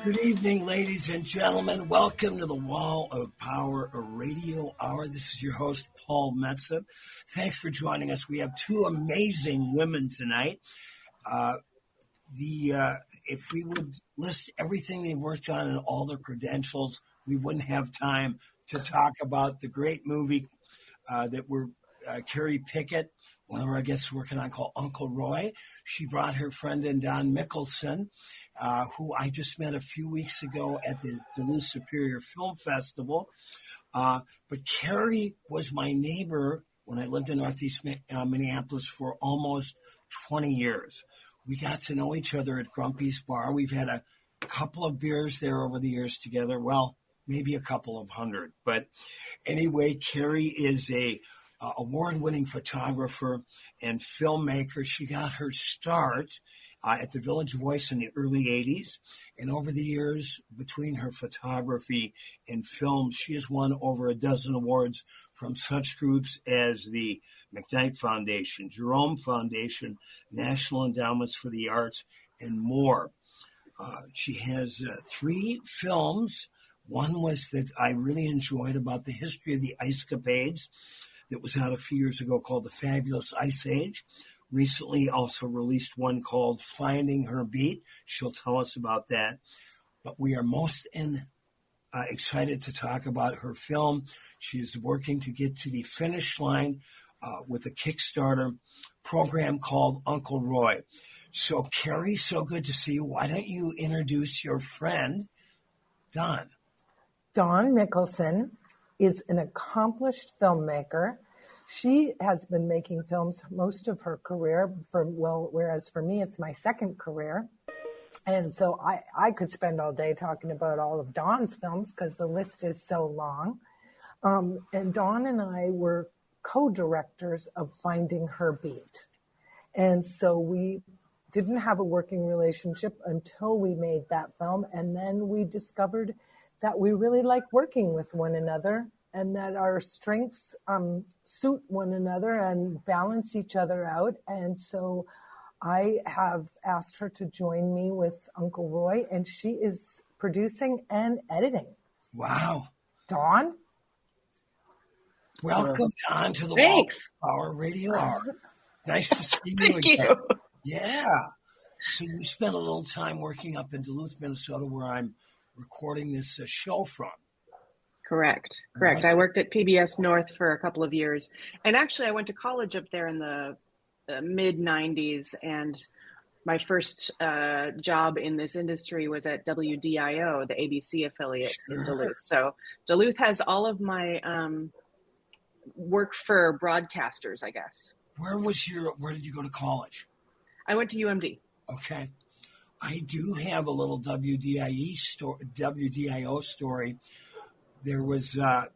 Good evening, ladies and gentlemen. Welcome to the Wall of Power, a radio hour. This is your host, Paul Metza. Thanks for joining us. We have two amazing women tonight. If we would list everything they've worked on and all their credentials, we wouldn't have time to talk about the great movie that we're Carrie Pickett, one of our guests working on, called Uncle Roy. She brought her friend in, Don Mickelson, who I just met a few weeks ago at the Duluth Superior Film Festival. But Carrie was my neighbor when I lived in Northeast Minneapolis for almost 20 years. We got to know each other at Grumpy's Bar. We've had a couple of beers there over the years together. Well, maybe a couple of hundred. But anyway, Carrie is a award-winning photographer and filmmaker. She got her start at the Village Voice in the early 80s. And over the years, between her photography and film, she has won over a dozen awards from such groups as the McKnight Foundation, Jerome Foundation, National Endowments for the Arts, and more. She has three films. One was that I really enjoyed about the history of the ice capades that was out a few years ago called The Fabulous Ice Age. Recently also released one called Finding Her Beat. She'll tell us about that. But we are most excited to talk about her film. She is working to get to the finish line with a Kickstarter program called Uncle Roy. So, Carrie, so good to see you. Why don't you introduce your friend, Don? Don Mickelson is an accomplished filmmaker. She has been making films most of her career, whereas for me, it's my second career. And so I could spend all day talking about all of Dawn's films because the list is so long. And Dawn and I were co-directors of Finding Her Beat. And so we didn't have a working relationship until we made that film. And then we discovered that we really like working with one another and that our strengths suit one another and balance each other out. And so I have asked her to join me with Uncle Roy, and she is producing and editing. Wow. Dawn? Welcome, Don, to the Wall of Power Radio Hour. Nice to see you again. Thank you. Yeah. So you spent a little time working up in Duluth, Minnesota, where I'm recording this show from. Correct. I worked at PBS North for a couple of years. And actually, I went to college up there in the mid-90s. And my first job in this industry was at WDIO, the ABC affiliate in Duluth. So Duluth has all of my work for broadcasters, I guess. Where did you go to college? I went to UMD. Okay. I do have a little WDIO story. There was, now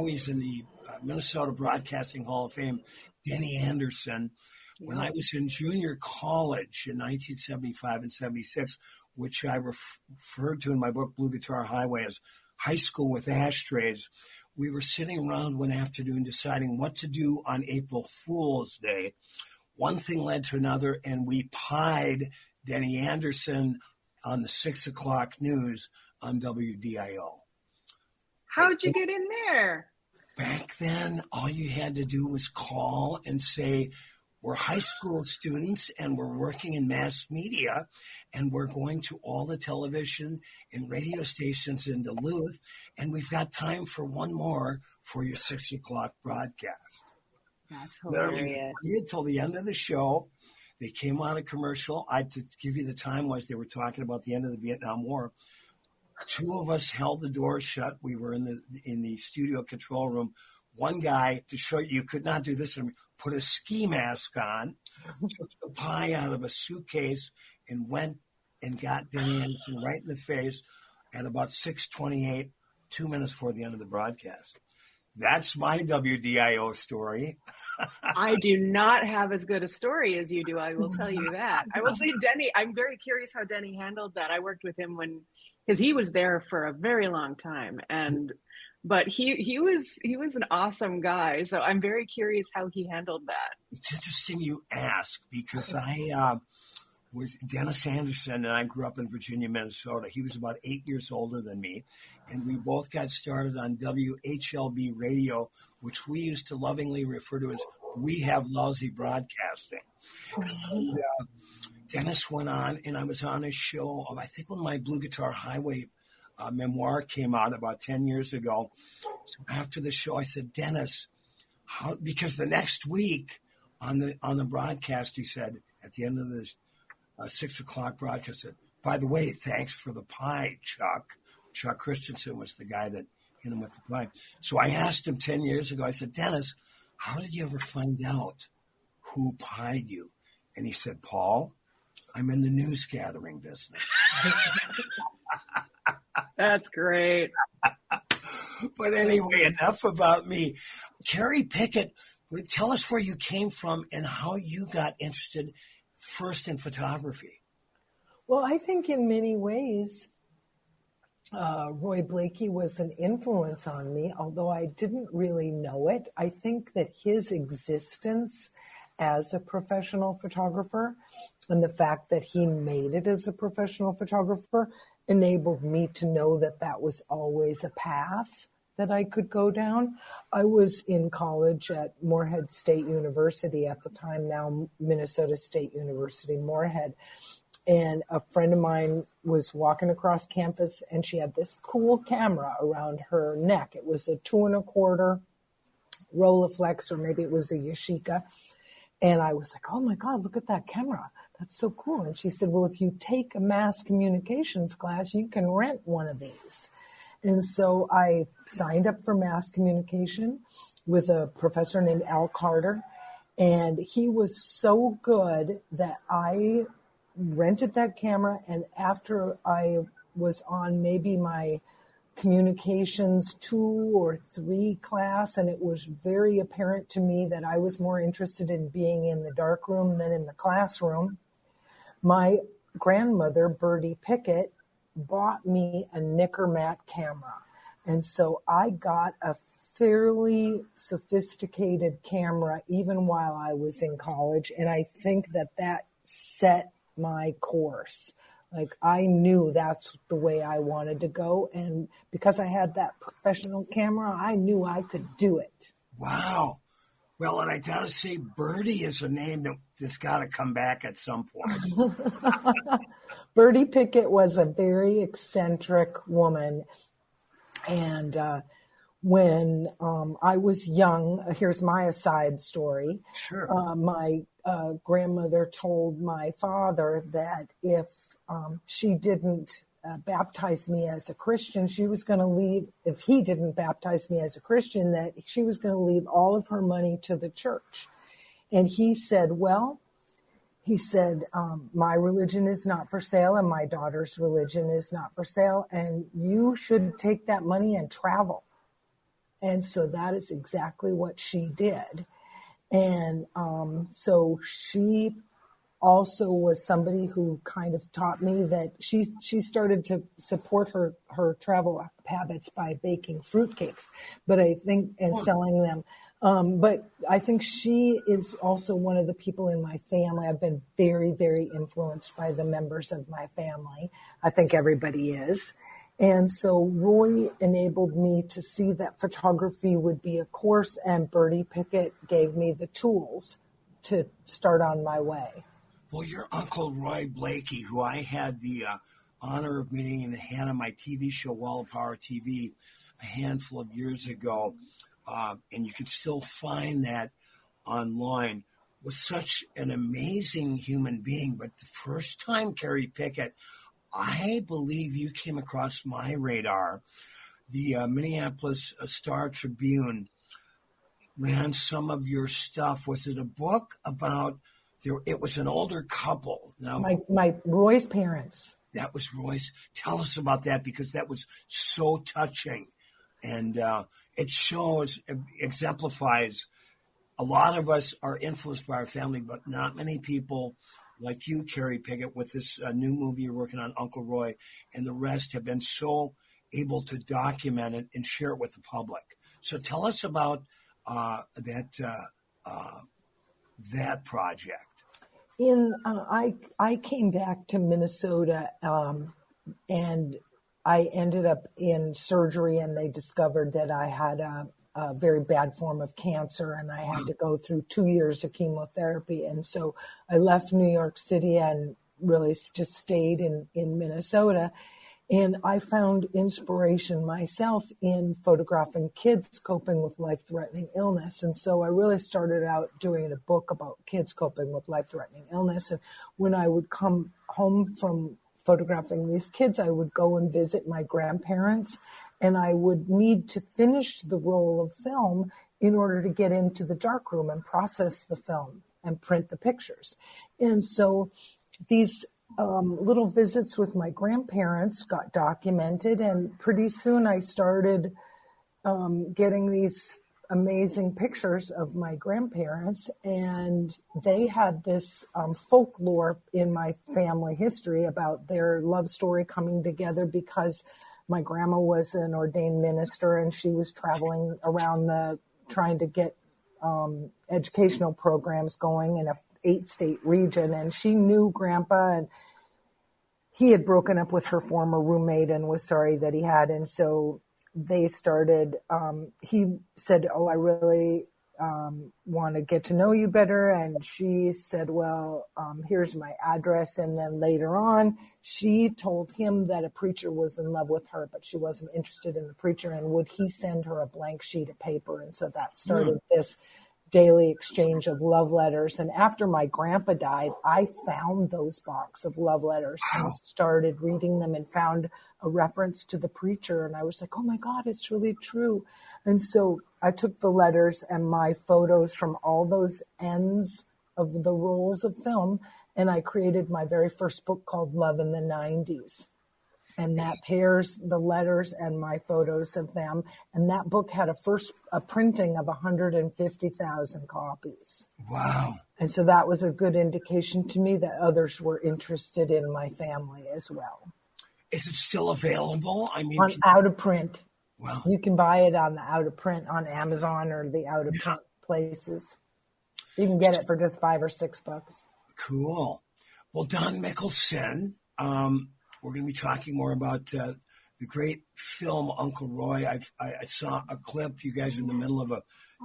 he's in the Minnesota Broadcasting Hall of Fame, Denny Anderson. When I was in junior college in 1975 and 76, which I referred to in my book, Blue Guitar Highway, as high school with ashtrays, we were sitting around one afternoon deciding what to do on April Fool's Day. One thing led to another, and we pied Denny Anderson on the 6 o'clock news on WDIO. How'd you get in there? Back then, all you had to do was call and say, we're high school students and we're working in mass media and we're going to all the television and radio stations in Duluth, and we've got time for one more for your 6 o'clock broadcast. That's hilarious. We waited till the end of the show. They came on a commercial. To give you the time was they were talking about the end of the Vietnam War. Two of us held the door shut. We were in the studio control room. One guy, to show you could not do this, put a ski mask on, took the pie out of a suitcase, and went and got Denny Anderson right in the face at about 6:28, 2 minutes before the end of the broadcast. That's my WDIO story. I do not have as good a story as you do. I will tell you that. I will say Denny, I'm very curious how Denny handled that. I worked with him because he was there for a very long time. But he was an awesome guy. So I'm very curious how he handled that. It's interesting you ask, because was Dennis Anderson, and I grew up in Virginia, Minnesota. He was about 8 years older than me, and we both got started on WHLB radio, which we used to lovingly refer to as "We Have Lousy Broadcasting." And, Dennis went on, and I was on his show, I think when my Blue Guitar Highway memoir came out about 10 years ago. So after the show, I said, Dennis, because the next week on the broadcast, he said, at the end of the 6 o'clock broadcast, said, by the way, thanks for the pie, Chuck. Chuck Christensen was the guy that hit him with the pie. So I asked him 10 years ago, I said, Dennis, how did you ever find out who pied you? And he said, Paul, I'm in the news gathering business. That's great. But anyway, enough about me. Carrie Pickett, tell us where you came from and how you got interested first in photography. Well, I think in many ways, Roy Blakey was an influence on me, although I didn't really know it. I think that his existence as a professional photographer and the fact that he made it as a professional photographer enabled me to know that that was always a path that I could go down. I was in college at Moorhead State University at the time, now Minnesota State University, Moorhead. And a friend of mine was walking across campus and she had this cool camera around her neck. It was a 2.25 Rolleiflex, or maybe it was a Yashica. And I was like, oh my God, look at that camera. That's so cool. And she said, well, if you take a mass communications class, you can rent one of these. And so I signed up for mass communication with a professor named Al Carter. And he was so good that I rented that camera. And after I was on maybe my communications 2 or 3 class, and it was very apparent to me that I was more interested in being in the darkroom than in the classroom, my grandmother, Bertie Pickett, bought me a Nikkormat camera. And so I got a fairly sophisticated camera even while I was in college. And I think that that set my course. Like, I knew that's the way I wanted to go. And because I had that professional camera, I knew I could do it. Wow. Well, and I got to say, Bertie is a name that's got to come back at some point. Bertie Pickett was a very eccentric woman. And when I was young, here's my aside story. Sure. My grandmother told my father that if she didn't baptize me as a Christian, she was going to leave, if he didn't baptize me as a Christian, that she was going to leave all of her money to the church. And he said, well, my religion is not for sale and my daughter's religion is not for sale, and you should take that money and travel. And so that is exactly what she did. And so she also was somebody who kind of taught me that she started to support her travel habits by baking fruitcakes, but I think, and selling them. But I think she is also one of the people in my family. I've been very, very influenced by the members of my family. I think everybody is. And so Roy enabled me to see that photography would be a course, and Bertie Pickett gave me the tools to start on my way. Well, your uncle, Roy Blakey, who I had the honor of meeting and had on my TV show, Wall of Power TV, a handful of years ago, and you can still find that online, was such an amazing human being. But the first time, Carrie Pickett, I believe you came across my radar. The Minneapolis Star-Tribune ran some of your stuff. Was it a book about... It was an older couple. Now, my Roy's parents. That was Roy's. Tell us about that, because that was so touching. And it exemplifies, a lot of us are influenced by our family, but not many people like you, Carrie Pickett, with this new movie you're working on, Uncle Roy, and the rest have been so able to document it and share it with the public. So tell us about that project. I came back to Minnesota, and I ended up in surgery, and they discovered that I had a very bad form of cancer, and I had to go through 2 years of chemotherapy. And so I left New York City and really just stayed in Minnesota. And I found inspiration myself in photographing kids coping with life-threatening illness. And so I really started out doing a book about kids coping with life-threatening illness. And when I would come home from photographing these kids, I would go and visit my grandparents, and I would need to finish the roll of film in order to get into the darkroom and process the film and print the pictures. And so these little visits with my grandparents got documented, and pretty soon I started getting these amazing pictures of my grandparents, and they had this folklore in my family history about their love story coming together because my grandma was an ordained minister, and she was traveling around trying to get educational programs going in a 8-state region, and she knew Grandpa, and he had broken up with her former roommate and was sorry that he had. And so they started, he said, "Oh, I really want to get to know you better." And she said, "Well, here's my address." And then later on, she told him that a preacher was in love with her, but she wasn't interested in the preacher. And would he send her a blank sheet of paper? And so that started this daily exchange of love letters. And after my grandpa died, I found those box of love letters and started reading them and found a reference to the preacher. And I was like, oh my God, it's really true. And so I took the letters and my photos from all those ends of the rolls of film, and I created my very first book called Love in the 90s. And that pairs the letters and my photos of them. And that book had a printing of 150,000 copies. Wow. And so that was a good indication to me that others were interested in my family as well. Is it still available? I mean, out of print. Wow. You can buy it on the out of print on Amazon or the out of print places. You can get it for just $5 or $6. Cool. Well, Don Mikkelsen, we're going to be talking more about the great film Uncle Roy. I saw a clip. You guys are in the middle of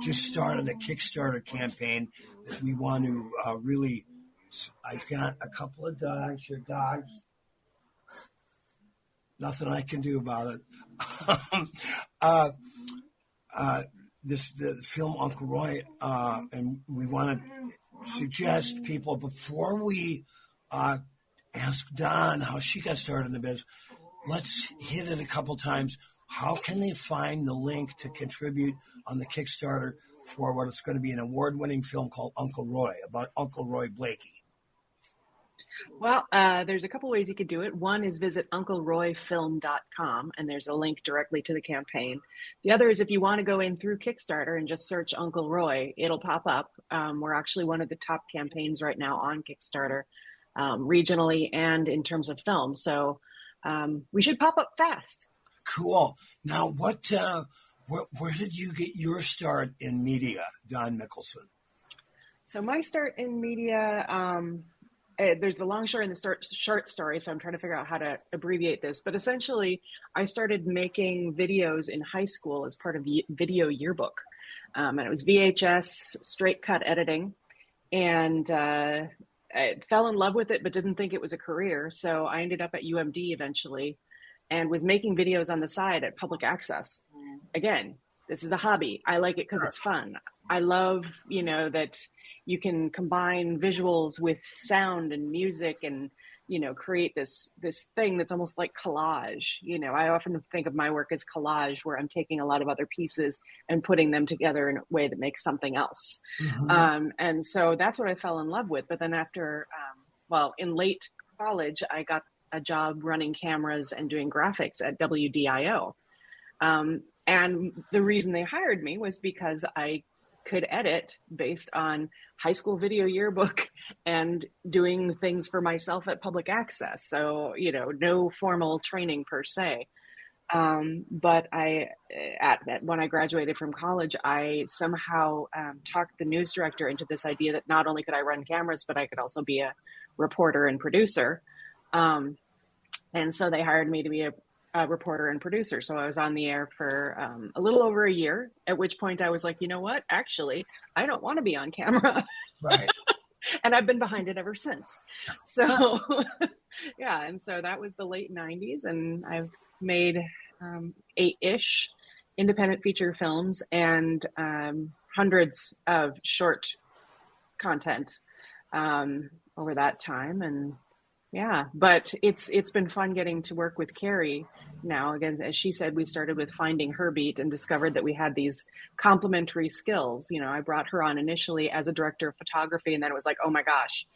just started a Kickstarter campaign that we want to really. I've got a couple of dogs here. Dogs. Nothing I can do about it. The film Uncle Roy, and we want to suggest people before we ask Don how she got started in the biz. Let's hit it a couple times. How can they find the link to contribute on the Kickstarter for what is going to be an award-winning film called Uncle Roy, about Uncle Roy Blakey? Well, there's a couple ways you could do it. One is visit uncleroyfilm.com, and there's a link directly to the campaign. The other is if you want to go in through Kickstarter and just search Uncle Roy, it'll pop up. We're actually one of the top campaigns right now on Kickstarter, regionally and in terms of film. So we should pop up fast. Cool. Now, where did you get your start in media, Don Mikkelsen? So my start in media, there's the long story and the short story, so I'm trying to figure out how to abbreviate this. But essentially, I started making videos in high school as part of Video Yearbook. And it was VHS, straight cut editing. And I fell in love with it, but didn't think it was a career. So I ended up at UMD eventually and was making videos on the side at Public Access. Again, this is a hobby. I like it because it's fun. I love, that you can combine visuals with sound and music and, create this thing that's almost like collage. I often think of my work as collage, where I'm taking a lot of other pieces and putting them together in a way that makes something else. Mm-hmm. And so that's what I fell in love with. But then after, in late college, I got a job running cameras and doing graphics at WDIO. And the reason they hired me was because I could edit based on high school Video Yearbook and doing things for myself at Public Access. So, no formal training per se. But when I graduated from college, I somehow talked the news director into this idea that not only could I run cameras, but I could also be a reporter and producer. And so they hired me to be a reporter and producer. So I was on the air for a little over a year, at which point I was like, you know what? Actually, I don't want to be on camera. Right. And I've been behind it ever since. So, yeah. And so that was the late 90s. And I've made 8-ish independent feature films and hundreds of short content over that time. And yeah, but it's been fun getting to work with Carrie now. Again, as she said, we started with finding her beat and discovered that we had these complementary skills. You know, I brought her on initially as a director of photography, and then it was like, oh my gosh,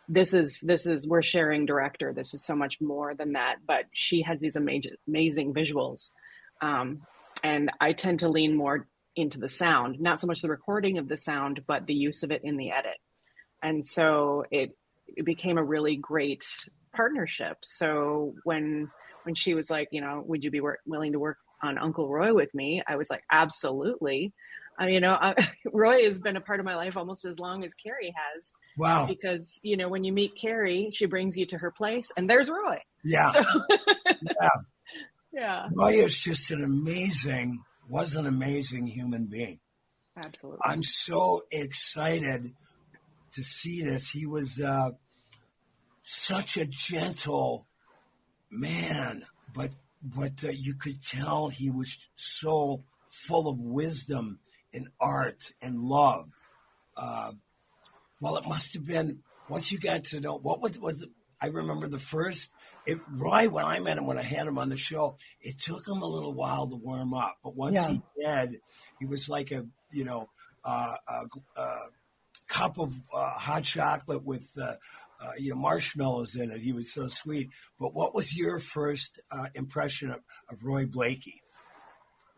this is we're sharing director. This is so much more than that. But she has these amazing visuals, and I tend to lean more into the sound, not so much the recording of the sound, but the use of it in the edit. And so it became a really great partnership. So when she was like, you know, would you be willing to work on Uncle Roy with me? I was like, absolutely. Roy has been a part of my life almost as long as Carrie has. Wow. Because, you know, when you meet Carrie, she brings you to her place and there's Roy. Yeah. So, Yeah. Yeah. Roy is just was an amazing human being. Absolutely. I'm so excited to see this. He was such a gentle man, but you could tell he was so full of wisdom and art and love. Well, it must have been, once you got to know, I remember Roy, when I met him, when I had him on the show, it took him a little while to warm up. But once he did, he was like a cup of hot chocolate with marshmallows in it. He was so sweet. But what was your first impression of Roy Blakey,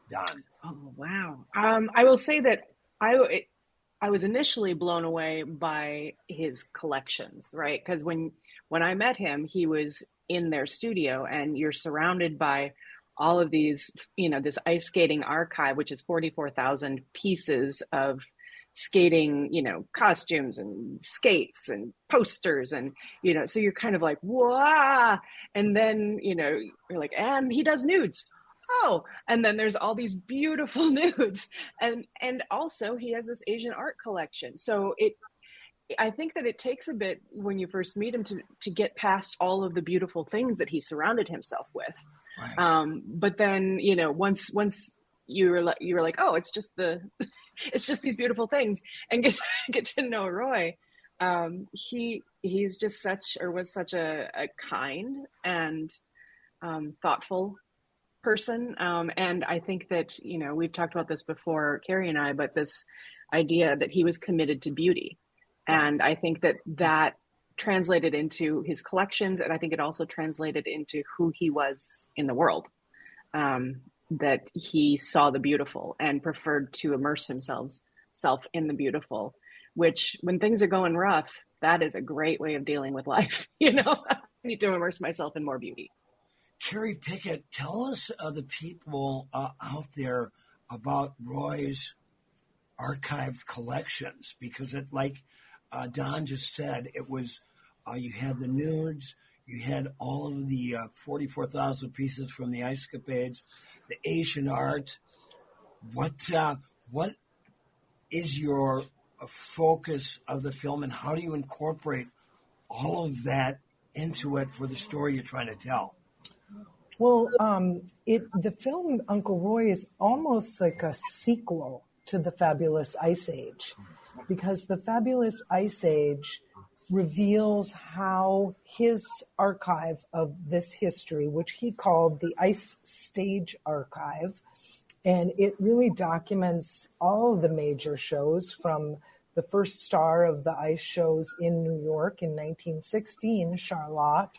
Don? Oh, wow. I will say that I was initially blown away by his collections, right? Because when I met him, he was in their studio, and you're surrounded by all of these, you know, this ice skating archive, which is 44,000 pieces of skating, you know, costumes and skates and posters. And, you know, so you're kind of like, wow. And then, you know, you're like, and he does nudes. Oh, and then there's all these beautiful nudes. And also he has this Asian art collection. So I think that it takes a bit when you first meet him to get past all of the beautiful things that he surrounded himself with. Right. But then, you know, once you were like, oh, it's just these beautiful things, and get to know Roy. He's just was such a kind and thoughtful person. And I think that, you know, we've talked about this before, Carrie and I, but this idea that he was committed to beauty. And I think that translated into his collections. And I think it also translated into who he was in the world, that he saw the beautiful and preferred to immerse himself in the beautiful, which when things are going rough, that is a great way of dealing with life. You know, I need to immerse myself in more beauty. Carrie Pickett, tell us the people out there about Roy's archived collections, because it, like Don just said, it was you had the nudes, you had all of the 44,000 pieces from the Ice Capades, the Asian art. What is your focus of the film, and how do you incorporate all of that into it for the story you're trying to tell? Well, the film Uncle Roy is almost like a sequel to The Fabulous Ice Age, because The Fabulous Ice Age reveals how his archive of this history, which he called the Ice Stage Archive, and it really documents all of the major shows from the first star of the ice shows in New York in 1916, Charlotte,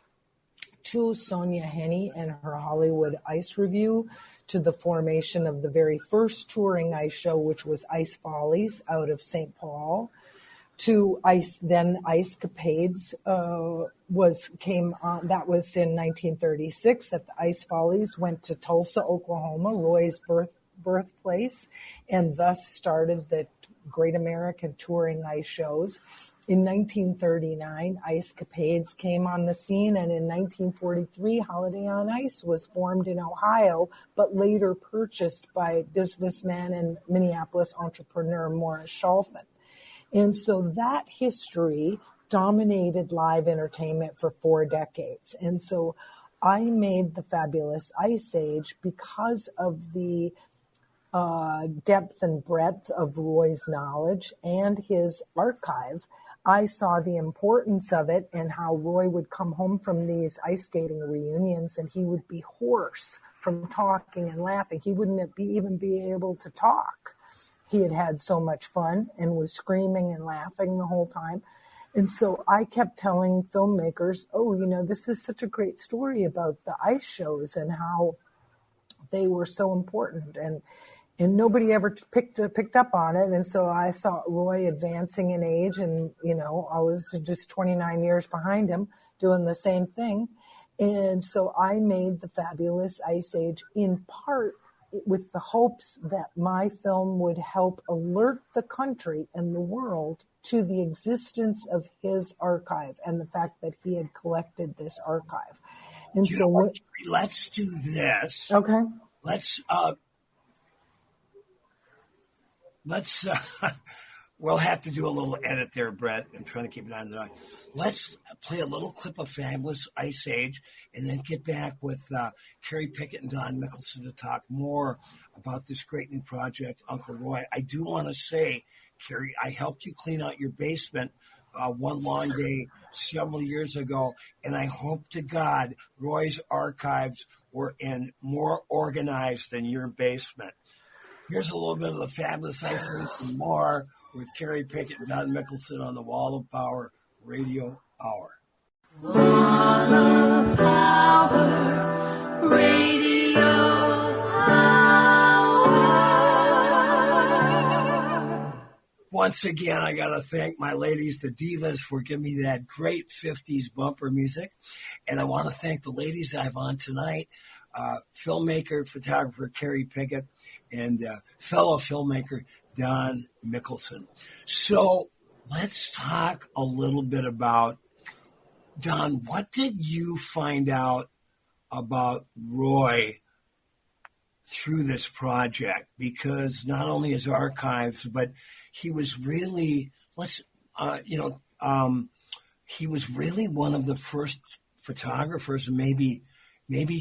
to Sonia Henney and her Hollywood Ice Review, to the formation of the very first touring ice show, which was Ice Follies out of St. Paul, to Ice Capades came on. That was in 1936 that the Ice Follies went to Tulsa, Oklahoma, Roy's birthplace, and thus started the Great American Touring Ice Shows. In 1939, Ice Capades came on the scene, and in 1943, Holiday on Ice was formed in Ohio, but later purchased by businessman and Minneapolis entrepreneur Morris Shalfin. And so that history dominated live entertainment for 4 decades. And so I made the Fabulous Ice Age because of the depth and breadth of Roy's knowledge and his archive. I saw the importance of it and how Roy would come home from these ice skating reunions and he would be hoarse from talking and laughing. He wouldn't even be able to talk. He had had so much fun and was screaming and laughing the whole time. And so I kept telling filmmakers, this is such a great story about the ice shows and how they were so important. And nobody ever picked up on it. And so I saw Roy advancing in age and, I was just 29 years behind him doing the same thing. And so I made the Fabulous Ice Age in part with the hopes that my film would help alert the country and the world to the existence of his archive and the fact that he had collected this archive. And let's do this. Okay. We'll have to do a little edit there, Brett. I'm trying to keep it on the line. Let's play a little clip of Fabulous Ice Age and then get back with Carrie Pickett and Don Mickelson to talk more about this great new project, Uncle Roy. I do want to say, Carrie, I helped you clean out your basement one long day several years ago, and I hope to God Roy's archives were more organized than your basement. Here's a little bit of the Fabulous Ice Age and more with Carrie Pickett and Don Mickelson on the Wall of Power Radio Hour. Wall of Power Radio Hour. Once again, I got to thank my ladies, the Divas, for giving me that great 50s bumper music. And I want to thank the ladies I have on tonight, filmmaker, photographer Carrie Pickett, and fellow filmmaker Don Mickelson. So let's talk a little bit about, Don, what did you find out about Roy through this project? Because not only his archives, but he was really, he was really one of the first photographers, and maybe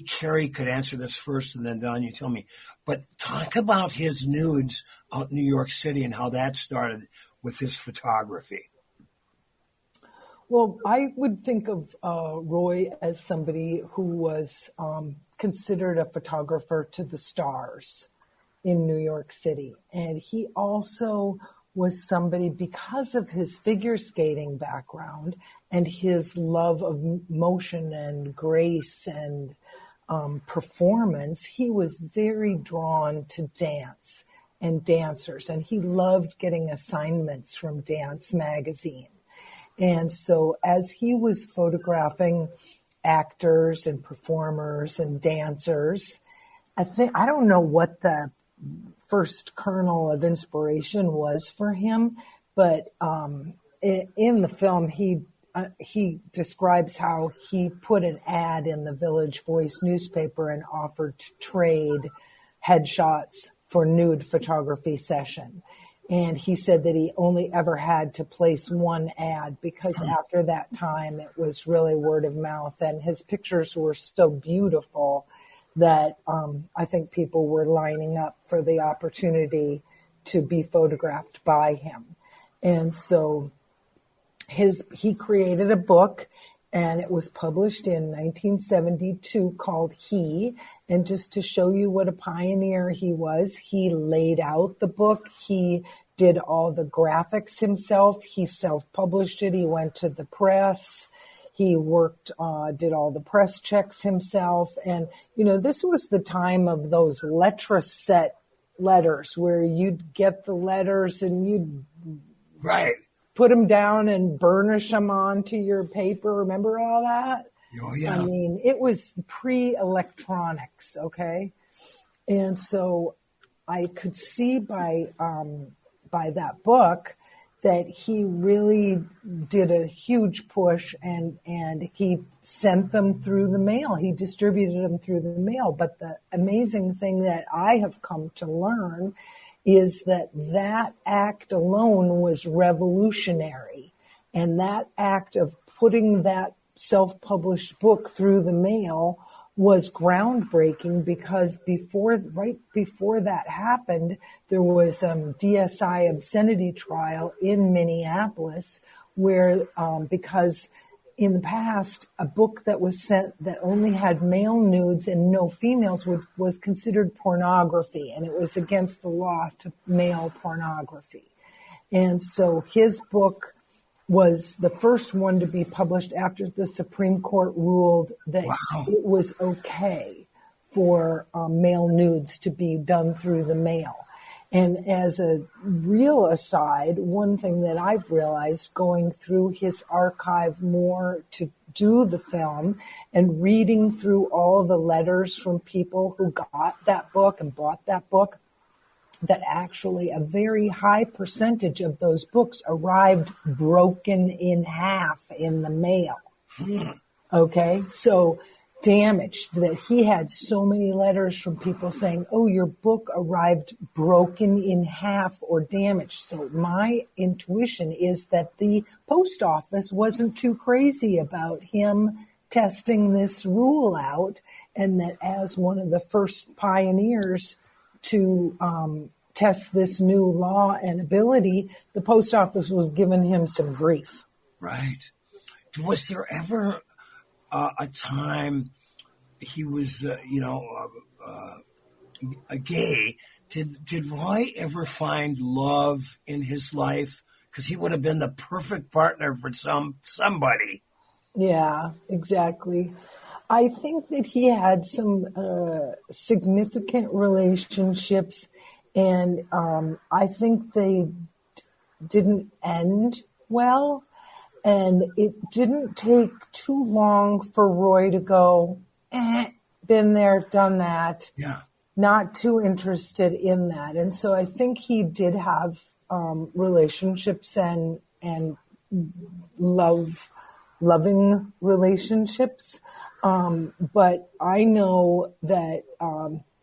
Carrie could answer this first, and then Don, you tell me. But talk about his nudes out in New York City and how that started with his photography. Well, I would think of Roy as somebody who was considered a photographer to the stars in New York City. And he also was somebody, because of his figure skating background and his love of motion and grace and performance, he was very drawn to dance and dancers. And he loved getting assignments from Dance Magazine. And so as he was photographing actors and performers and dancers, I don't know what the first kernel of inspiration was for him, but in the film, he describes how he put an ad in the Village Voice newspaper and offered to trade headshots for nude photography session. And he said that he only ever had to place one ad because after that time, it was really word of mouth. And his pictures were so beautiful that I think people were lining up for the opportunity to be photographed by him. And so he created a book, and it was published in 1972 called He. And just to show you what a pioneer he was, he laid out the book. He did all the graphics himself. He self-published it. He went to the press. He worked, did all the press checks himself. And, this was the time of those Letraset letters where you'd get the letters and you'd... Right. put them down and burnish them onto your paper. Remember all that? Oh, yeah. I mean, it was pre-electronics, okay? And so I could see by that book that he really did a huge push, and he sent them through the mail. He distributed them through the mail. But the amazing thing that I have come to learn is that act alone was revolutionary. And that act of putting that self-published book through the mail was groundbreaking, because right before that happened, there was DSI obscenity trial in Minneapolis, where because in the past a book that was sent that only had male nudes and no females was considered pornography, and it was against the law to mail pornography. And so his book was the first one to be published after the Supreme Court ruled that it was okay for male nudes to be done through the mail. And as a real aside, one thing that I've realized going through his archive more to do the film and reading through all the letters from people who got that book and bought that book, that actually a very high percentage of those books arrived broken in half in the mail. Okay, so damaged, that he had so many letters from people saying, oh, your book arrived broken in half or damaged. So my intuition is that the post office wasn't too crazy about him testing this rule out, and that as one of the first pioneers to test this new law and ability, the post office was giving him some grief. Right. Was there ever a time he was, a gay? Did Roy ever find love in his life? Because he would have been the perfect partner for somebody. Yeah, exactly. I think that he had some significant relationships, and I think they didn't end well. And it didn't take too long for Roy to go, been there, done that. Yeah. Not too interested in that. And so I think he did have relationships and loving relationships. But I know that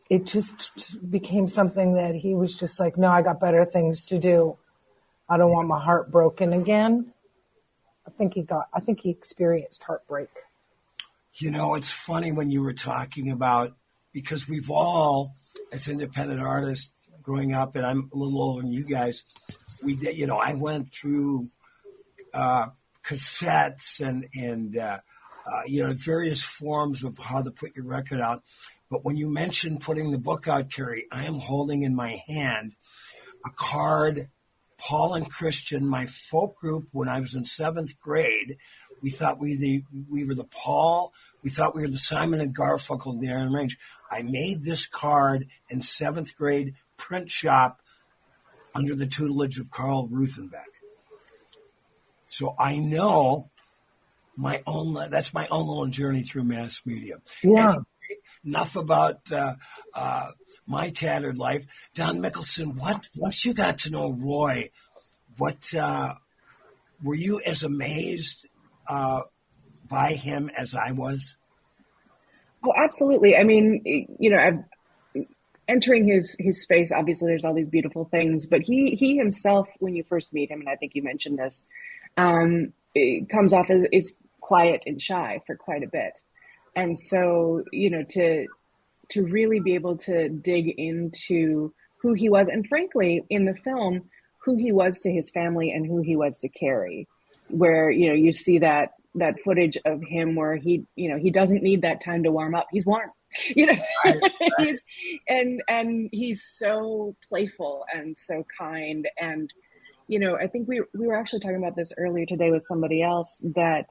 it just became something that he was just like, no, I got better things to do. I don't want my heart broken again. I think he experienced heartbreak. You know, it's funny when you were talking about, because we've all, as independent artists growing up, and I'm a little older than you guys, we did, I went through cassettes and various forms of how to put your record out. But when you mentioned putting the book out, Carrie, I am holding in my hand a card. Paul and Christian, my folk group, when I was in 7th grade, we thought we were the Paul. We thought we were the Simon and Garfunkel of the Iron Range. I made this card in 7th grade print shop under the tutelage of Carl Ruthenbeck. So I know that's my own little journey through mass media. Yeah. And enough about my tattered life. Don Mickelson, once you got to know Roy, what were you as amazed by him as I was? Oh, absolutely. I mean, I've entering his space. Obviously, there's all these beautiful things, but he himself, when you first meet him, and I think you mentioned this, it comes off as is quiet and shy for quite a bit, and so to really be able to dig into who he was, and frankly, in the film, who he was to his family and who he was to Carrie, where, you see that footage of him where he doesn't need that time to warm up. He's warm, Right. he's so playful and so kind. And, I think we were actually talking about this earlier today with somebody else, that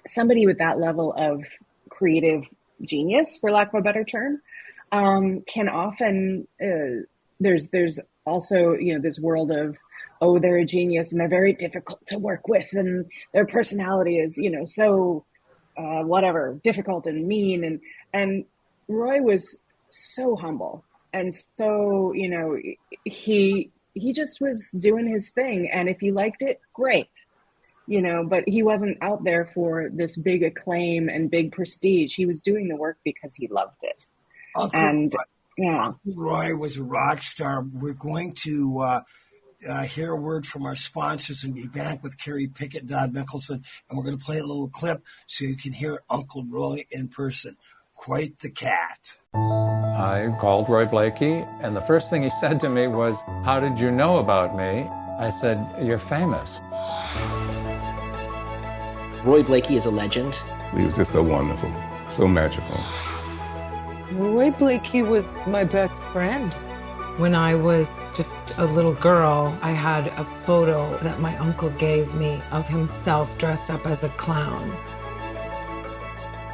somebody with that level of creative genius, for lack of a better term, can often, there's also, this world of oh, they're a genius and they're very difficult to work with, and their personality is, so whatever, difficult and mean. And Roy was so humble. And so, he just was doing his thing. And if you liked it, great. But he wasn't out there for this big acclaim and big prestige. He was doing the work because he loved it. Uncle Roy was a rock star. We're going to hear a word from our sponsors and be back with Carrie Pickett, Don Mickelson, and we're going to play a little clip so you can hear Uncle Roy in person. Quite the cat. I called Roy Blakey, and the first thing he said to me was, "How did you know about me?" I said, "You're famous." Roy Blakey is a legend. He was just so wonderful, so magical. Roy Blakey was my best friend. When I was just a little girl, I had a photo that my uncle gave me of himself dressed up as a clown.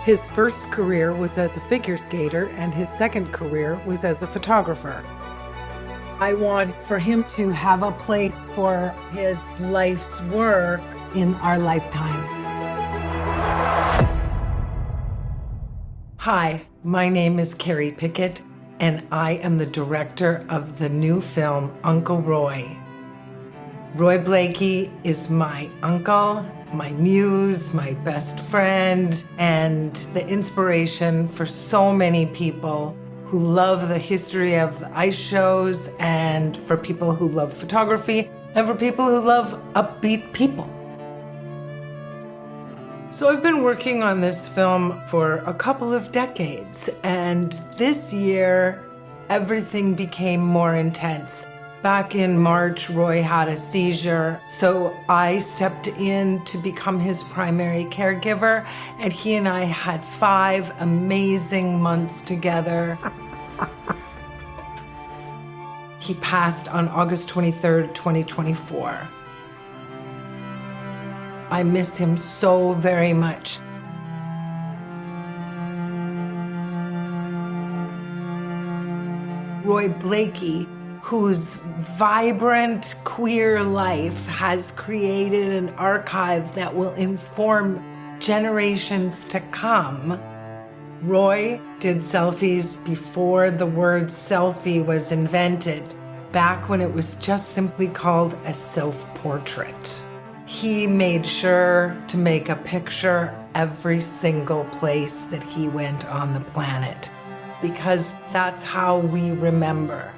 His first career was as a figure skater, and his second career was as a photographer. I want for him to have a place for his life's work in our lifetime. Hi, my name is Carrie Pickett, and I am the director of the new film, Uncle Roy. Roy Blakey is my uncle, my muse, my best friend, and the inspiration for so many people who love the history of the ice shows, and for people who love photography, and for people who love upbeat people. So I've been working on this film for a couple of decades, and this year, everything became more intense. Back in March, Roy had a seizure, so I stepped in to become his primary caregiver, and he and I had 5 amazing months together. He passed on August 23rd, 2024. I miss him so very much. Roy Blakey, whose vibrant queer life has created an archive that will inform generations to come. Roy did selfies before the word selfie was invented, back when it was just simply called a self-portrait. He made sure to make a picture every single place that he went on the planet, because that's how we remember.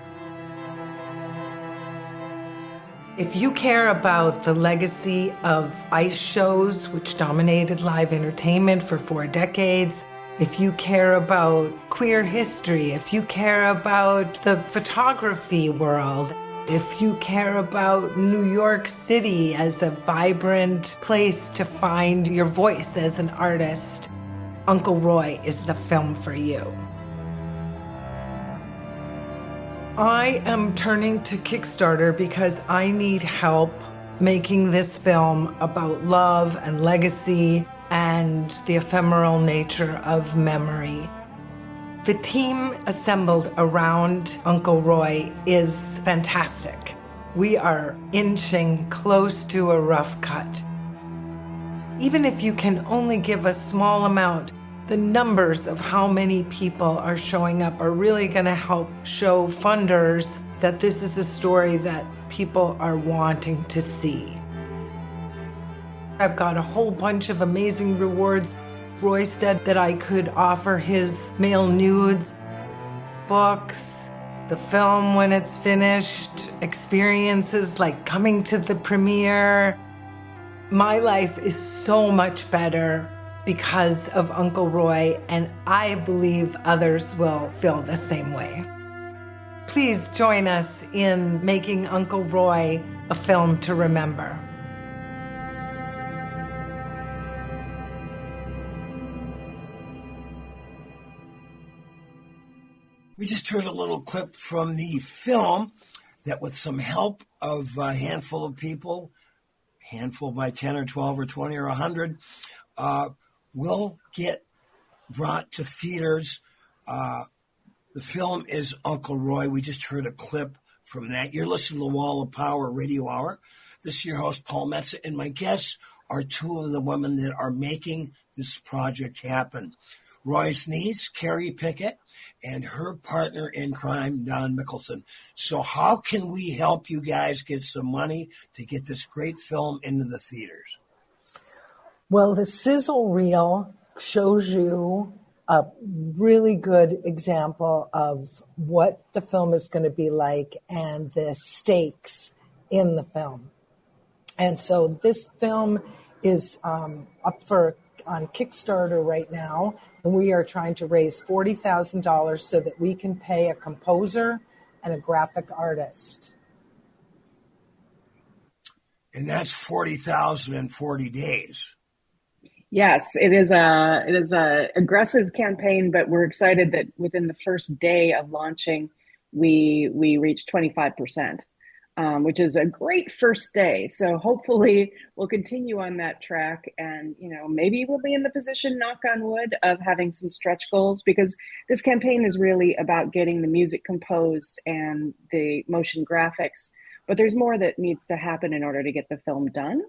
If you care about the legacy of ice shows, which dominated live entertainment for 4 decades, if you care about queer history, if you care about the photography world, if you care about New York City as a vibrant place to find your voice as an artist, Uncle Roy is the film for you. I am turning to Kickstarter because I need help making this film about love and legacy and the ephemeral nature of memory. The team assembled around Uncle Roy is fantastic. We are inching close to a rough cut. Even if you can only give a small amount, the numbers of how many people are showing up are really going to help show funders that this is a story that people are wanting to see. I've got a whole bunch of amazing rewards. Roy said that I could offer his mail nudes, books, the film when it's finished, experiences like coming to the premiere. My life is so much better because of Uncle Roy, and I believe others will feel the same way. Please join us in making Uncle Roy a film to remember. We just heard a little clip from the film that, with some help of a handful of people, handful by 10 or 12 or 20 or 100, will get brought to theaters. The film is Uncle Roy. We just heard a clip from that. You're listening to the Wall of Power Radio Hour. This is your host, Paul Metza, and my guests are two of the women that are making this project happen. Roy's niece, Carrie Pickett, and her partner in crime, Don Mickelson. So how can we help you guys get some money to get this great film into the theaters? Well, the sizzle reel shows you a really good example of what the film is going to be like and the stakes in the film. And so this film is up on Kickstarter right now, and we are trying to raise $40,000 so that we can pay a composer and a graphic artist. And that's 40,000 in 40 days. Yes, it is a aggressive campaign, but we're excited that within the first day of launching, we reached 25%. Which is a great first day. So hopefully we'll continue on that track, and maybe we'll be in the position, knock on wood, of having some stretch goals, because this campaign is really about getting the music composed and the motion graphics. But there's more that needs to happen in order to get the film done.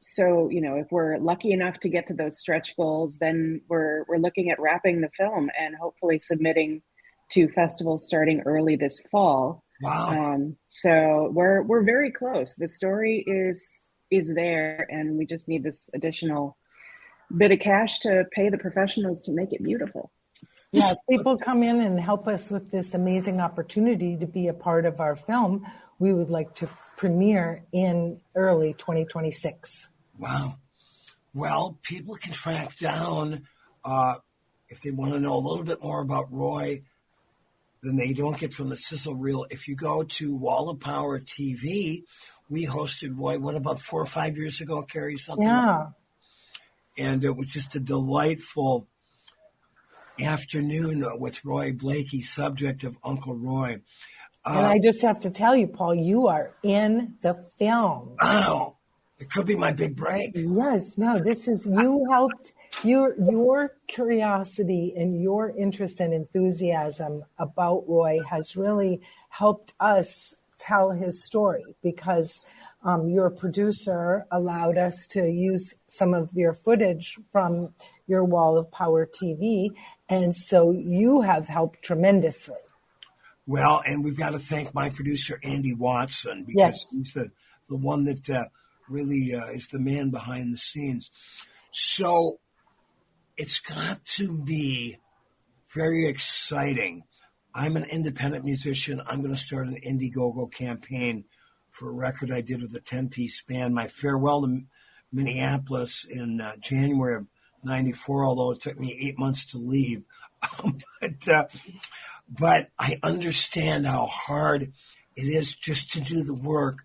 So if we're lucky enough to get to those stretch goals, then we're looking at wrapping the film and hopefully submitting to festivals starting early this fall. Wow. So we're very close. The story is there, and we just need this additional bit of cash to pay the professionals to make it beautiful. Yeah, people come in and help us with this amazing opportunity to be a part of our film. We would like to premiere in early 2026. Wow. Well, people can track down, if they want to know a little bit more about Roy, than they don't get from the sizzle reel. If you go to Wall of Power TV, we hosted Roy, about 4 or 5 years ago, Carrie, something? Yeah. And it was just a delightful afternoon with Roy Blakey, subject of Uncle Roy. And I just have to tell you, Paul, you are in the film. Wow. It could be my big break. Yes, no, this is, you helped, your curiosity and your interest and enthusiasm about Roy has really helped us tell his story, because your producer allowed us to use some of your footage from your Wall of Power TV. And so you have helped tremendously. Well, and we've got to thank my producer, Andy Watson, because he's the one that really is the man behind the scenes. So it's got to be very exciting. I'm an independent musician. I'm going to start an Indiegogo campaign for a record I did with a 10-piece band, my farewell to Minneapolis in January of 94, although it took me 8 months to leave. But I understand how hard it is just to do the work.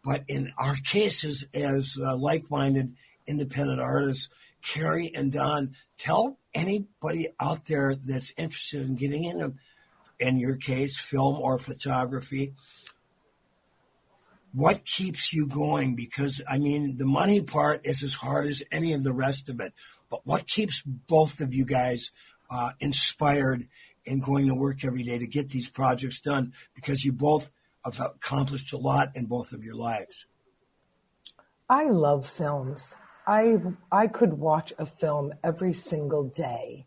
But in our cases, as like-minded independent artists, Carrie and Don, tell anybody out there that's interested in getting into, in your case, film or photography, what keeps you going? Because, I mean, the money part is as hard as any of the rest of it. But what keeps both of you guys inspired and going to work every day to get these projects done? Because you both have accomplished a lot in both of your lives. I love films. I could watch a film every single day,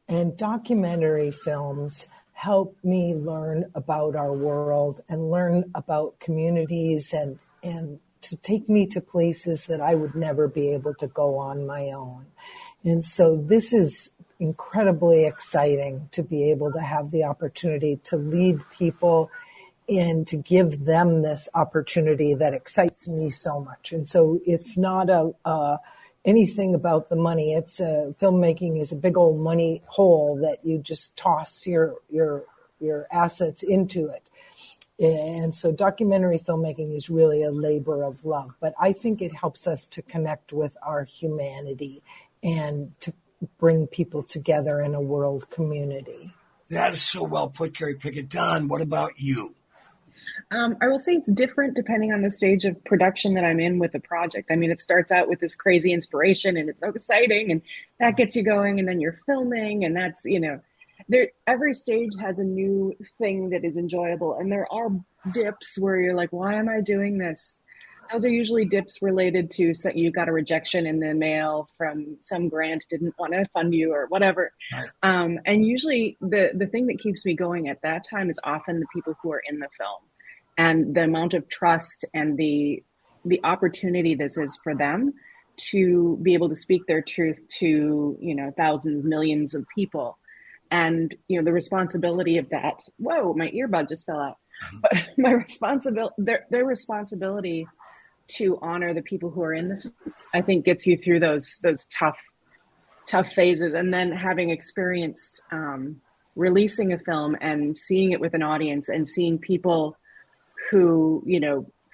and documentary films help me learn about our world and learn about communities and to take me to places that I would never be able to go on my own. And so this is incredibly exciting to be able to have the opportunity to lead people and to give them this opportunity that excites me so much. And so it's not anything about the money. It's filmmaking is a big old money hole that you just toss your assets into it. And so documentary filmmaking is really a labor of love, but I think it helps us to connect with our humanity and to bring people together in a world community. That is so well put, Carrie Pickett. Don, what about you? I will say it's different depending on the stage of production that I'm in with the project. I mean, it starts out with this crazy inspiration and it's so exciting and that gets you going, and then you're filming, and that's, every stage has a new thing that is enjoyable, and there are dips where you're like, why am I doing this? Those are usually dips related to you got a rejection in the mail from some grant didn't want to fund you or whatever. And usually the thing that keeps me going at that time is often the people who are in the film, and the amount of trust and the opportunity this is for them to be able to speak their truth to, thousands, millions of people. And, the responsibility of that, whoa, my earbud just fell out. But my responsibility, their responsibility to honor the people who are in the film, I think gets you through those tough phases. And then having experienced releasing a film and seeing it with an audience and seeing people who,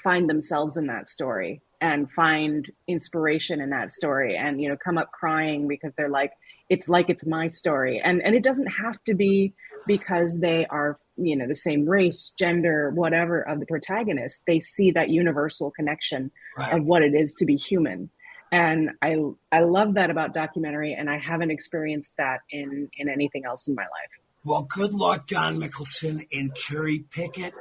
find themselves in that story and find inspiration in that story and, come up crying because they're like it's my story. And it doesn't have to be because they are, the same race, gender, whatever of the protagonist. They see that universal connection of what it is to be human. And I love that about documentary, and I haven't experienced that in anything else in my life. Well, good luck, Don Mickelson and Carrie Pickett.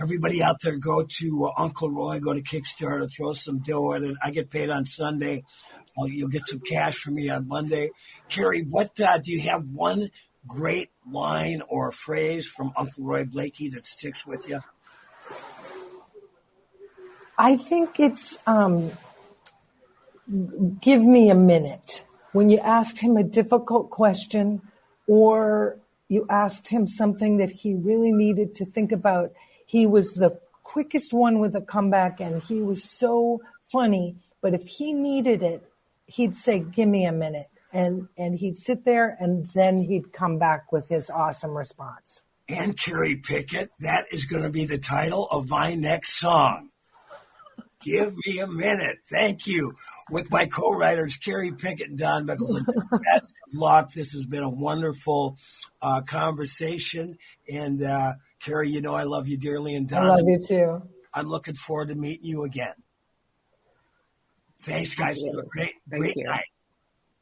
Everybody out there, go to Uncle Roy, go to Kickstarter, throw some dough at it. I get paid on Sunday. You'll get some cash from me on Monday. Carrie, what do you have one great line or phrase from Uncle Roy Blakey that sticks with you? I think it's give me a minute. When you asked him a difficult question or you asked him something that he really needed to think about, he was the quickest one with a comeback, and he was so funny. But if he needed it, he'd say, give me a minute. And he'd sit there, and then he'd come back with his awesome response. And Carrie Pickett, that is going to be the title of my next song. Give me a minute. Thank you. With my co-writers, Carrie Pickett and Don Mickelson. Best of luck. This has been a wonderful conversation. And Carrie, I love you dearly. And Don, I love you too. I'm looking forward to meeting you again. Thanks, guys. Have a great night.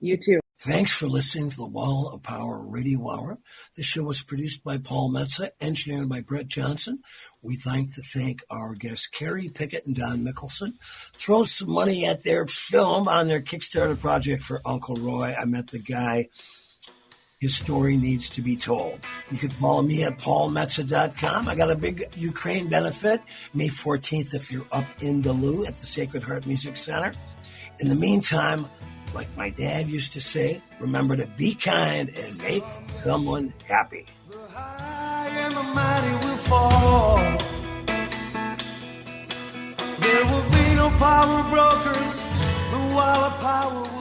You too. Thanks for listening to the Wall of Power Radio Hour. The show was produced by Paul Metza, engineered by Brett Johnson. We'd like to thank our guests, Carrie Pickett and Don Mickelson. Throw some money at their film on their Kickstarter project for Uncle Roy. I met the guy. His story needs to be told. You can follow me at paulmetza.com. I got a big Ukraine benefit, May 14th, if you're up in Duluth at the Sacred Heart Music Center. In the meantime, like my dad used to say, remember to be kind and make someone happy. The high and the mighty will fall. There will be no power brokers. The wall of power will